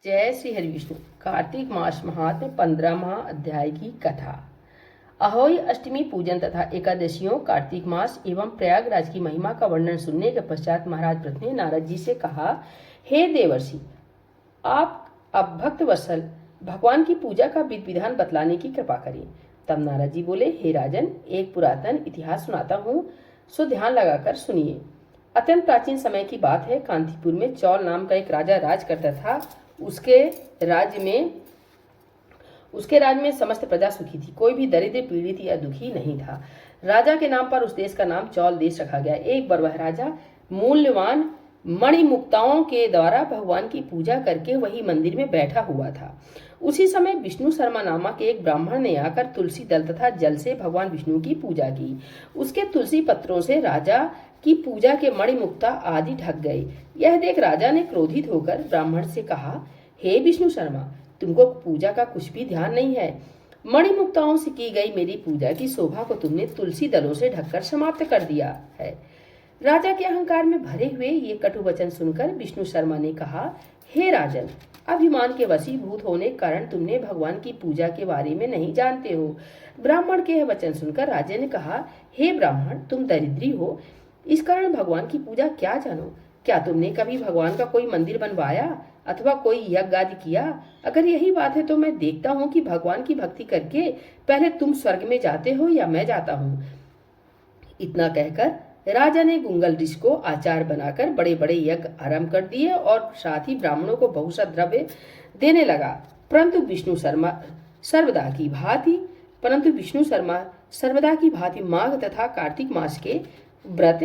जय श्री हरि विष्णु। कार्तिक मास महात्म्य 15वां अध्याय की कथा। अहोई अष्टमी पूजन तथा एकादशियों, कार्तिक मास एवं प्रयागराज की महिमा का वर्णन सुनने के पश्चात महाराज पृथ ने नारद जी से कहा, हे देवर्षि, आप अब भक्त वत्सल भगवान की पूजा का विधि विधान बतलाने की कृपा करें। तब नारद जी बोले, हे राजन, एक पुरातन इतिहास सुनाता हूँ, सो ध्यान लगाकर सुनिए। अत्यंत प्राचीन समय की बात है। कांतीपुर में चौल नाम का एक राजा राज करता था। उसके राज्य में समस्त प्रजा सुखी थी। कोई भी दरिद्र, पीड़ित या दुखी नहीं था। राजा के नाम पर उस देश का नाम चौल देश रखा गया। एक बार वह राजा मूल्यवान मणिमुक्ताओं के द्वारा भगवान की पूजा करके वही मंदिर में बैठा हुआ था। उसी समय विष्णु शर्मा नामक एक ब्राह्मण ने आकर तुलसी दल तथा जल से भगवान विष्णु की पूजा की। उसके तुलसी पत्रों से राजा की पूजा के मणिमुक्ता आदि ढक गए। यह देख राजा ने क्रोधित होकर ब्राह्मण से कहा, हे विष्णु शर्मा, तुमको पूजा का कुछ भी ध्यान नहीं है। मणिमुक्ताओं से की गई मेरी पूजा की शोभा को तुमने तुलसी दलों से ढककर समाप्त कर दिया है। राजा के अहंकार में भरे हुए ये कटु वचन सुनकर विष्णु शर्मा ने कहा, हे राजन, अभिमान के वशीभूत होने के कारण तुमने भगवान की पूजा के बारे में नहीं जानते हो। ब्राह्मण के यह वचन सुनकर राजा ने कहा, हे ब्राह्मण, तुम दरिद्री हो, इस कारण भगवान की पूजा क्या जानो। क्या तुमने कभी भगवान का कोई मंदिर बनवाया अथवा कोई यज्ञ आदि किया? अगर यही बात है तो मैं देखता हूँ कि भगवान की भक्ति करके पहले तुम स्वर्ग में जाते हो या मैं जाता हूँ। इतना कहकर राजा ने गुंगल ऋषि को आचार बनाकर बड़े बड़े यज्ञ आरंभ कर दिए और साथ ही ब्राह्मणों को बहुत सा द्रव्य देने लगा। परंतु विष्णु शर्मा सर्वदा की भांति माघ तथा कार्तिक मास के व्रत,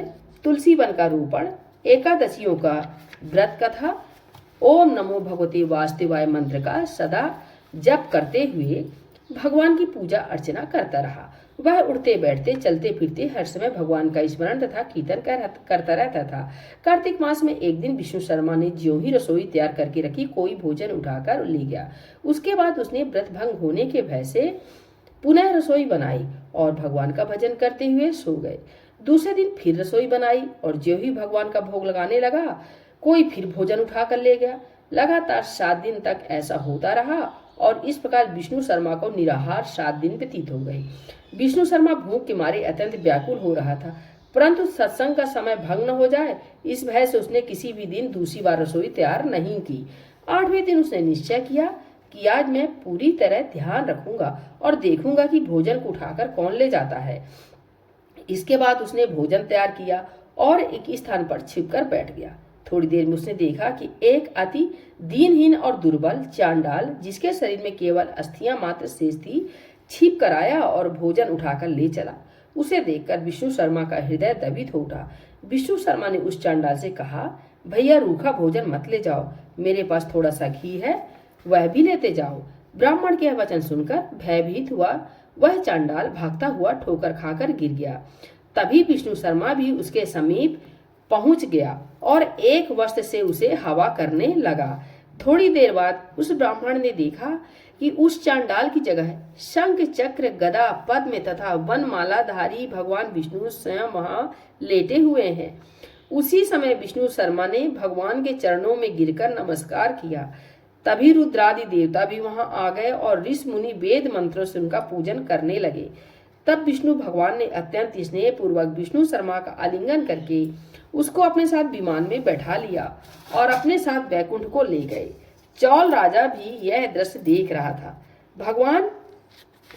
तुलसी वन का रोपण, एकादशियों का व्रत कथा, ओम नमो भगवते वासुदेवाय मंत्र का सदा जप करते हुए भगवान की पूजा अर्चना करता रहा। वह उठते बैठते, चलते फिरते हर समय भगवान का स्मरण तथा कीर्तन करता रहता था। कार्तिक मास में एक दिन विष्णु शर्मा ने ज्यों ही रसोई तैयार करके रखी, कोई भोजन उठाकर ले गया। उसके बाद उसने व्रत भंग होने के भय से पुनः रसोई बनाई और भगवान का भजन करते हुए सो गए। दूसरे दिन फिर रसोई बनाई और ज्यों ही भगवान का भोग लगाने लगा, कोई फिर भोजन उठाकर ले गया। लगातार 7 दिन तक ऐसा होता रहा और इस प्रकार विष्णु शर्मा को निराहार 7 दिन व्यतीत हो गए। विष्णु शर्मा भूख के मारे अत्यंत व्याकुल हो रहा था, परंतु सत्संग का समय भंग न हो जाए, इस भय से उसने किसी भी दिन दूसरी बार रसोई तैयार नहीं की। 8वें दिन उसने निश्चय किया कि आज मैं पूरी तरह ध्यान रखूंगा और देखूंगा कि भोजन को उठाकर कौन ले जाता है। इसके बाद उसने भोजन तैयार किया और एक स्थान पर छिपकर बैठ गया। थोड़ी देर में उसने देखा कि एक अति दीनहीन और दुर्बल चांडाल, जिसके शरीर में केवल अस्थियां मात्र शेष थी, छिप कर आया और भोजन उठाकर ले चला। उसे देखकर विष्णु शर्मा का हृदय दबित हो उठा। विष्णु शर्मा ने उस चांडाल से कहा, भैया, रूखा भोजन मत ले जाओ, मेरे पास थोड़ा सा घी है, वह भी लेते जाओ। ब्राह्मण के वचन सुनकर भयभीत हुआ वह चांडाल भागता हुआ ठोकर खाकर गिर गया। तभी विष्णु शर्मा भी उसके समीप पहुंच गया और एक वस्त्र से उसे हवा करने लगा। थोड़ी देर बाद उस ब्राह्मण ने देखा कि उस चांडाल की जगह शंख, चक्र, गदा, पद्म तथा वनमालाधारी भगवान विष्णु स्वयं वहां लेटे हुए हैं। उसी समय विष्णु शर्मा ने भगवान के चरणों में गिरकर नमस्कार किया। तभी रुद्रादि देवता भी वहां आ गए और ऋषि मुनि वेद मंत्रों से उनका पूजन करने लगे। तब विष्णु भगवान ने अत्यंत स्नेह पूर्वक विष्णु शर्मा का आलिंगन करके उसको अपने साथ विमान में बैठा लिया और अपने साथ वैकुंठ को ले गए। चौल राजा भी यह दृश्य देख रहा था। भगवान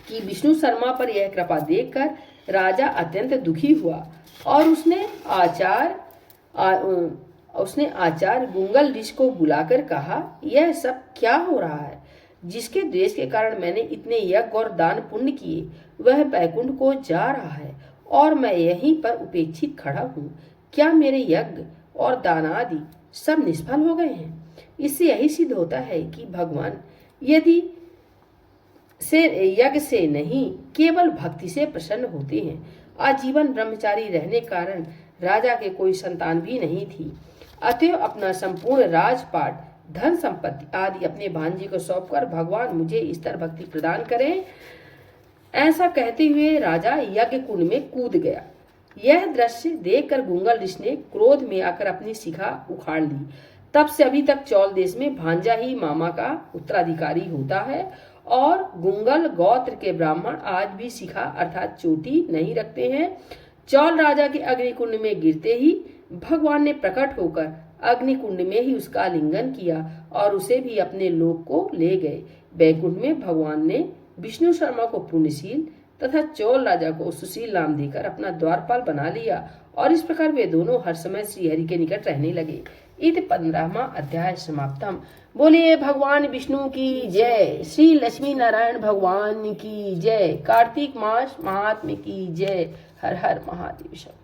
की विष्णु शर्मा पर यह कृपा देखकर राजा अत्यंत दुखी हुआ और उसने आचार्य गुंगल ऋषि को बुलाकर कहा, यह सब क्या हो रहा है? जिसके द्वेष के कारण मैंने इतने यज्ञ और दान पुण्य किए, वह बैकुंठ को जा रहा है और मैं यहीं पर उपेक्षित खड़ा हूँ। क्या मेरे यज्ञ और दान आदि सब निष्फल हो गए हैं? इससे यही सिद्ध होता है कि भगवान यदि यज्ञ से नहीं, केवल भक्ति से प्रसन्न होते हैं। आजीवन ब्रह्मचारी रहने कारण राजा के कोई संतान भी नहीं थी। अतएव अपना संपूर्ण राजपाट, धन संपत्ति आदि अपने भांजे को सौंपकर भगवान मुझे इस तरह भक्ति प्रदान करें। ऐसा कहते हुए राजा यज्ञ कुंड में कूद गया। यह दृश्य देखकर गुंगल ऋषि ने क्रोध में आकर अपनी शिखा उखाड़ ली तब से अभी तक चौल देश में भांजा ही मामा का उत्तराधिकारी होता है और गुंगल गोत्र के ब्राह्मण आज भी शिखा अर्थात चोटी नहीं रखते हैं। चौल राजा के अग्निकुंड में गिरते ही भगवान ने प्रकट होकर अग्निकुंड में ही उसका आलिंगन किया और उसे भी अपने लोक को ले गए। बैकुंठ में भगवान ने विष्णु शर्मा को पुण्यशील तथा चौल राजा को सुशील नाम देकर अपना द्वारपाल बना लिया और इस प्रकार वे दोनों हर समय श्रीहरि के निकट रहने लगे। इत 15वां अध्याय समाप्तम। बोलिए भगवान विष्णु की जय, श्री लक्ष्मी नारायण भगवान की जय, कार्तिक मास महात्म्य की जय। हर हर महादेव।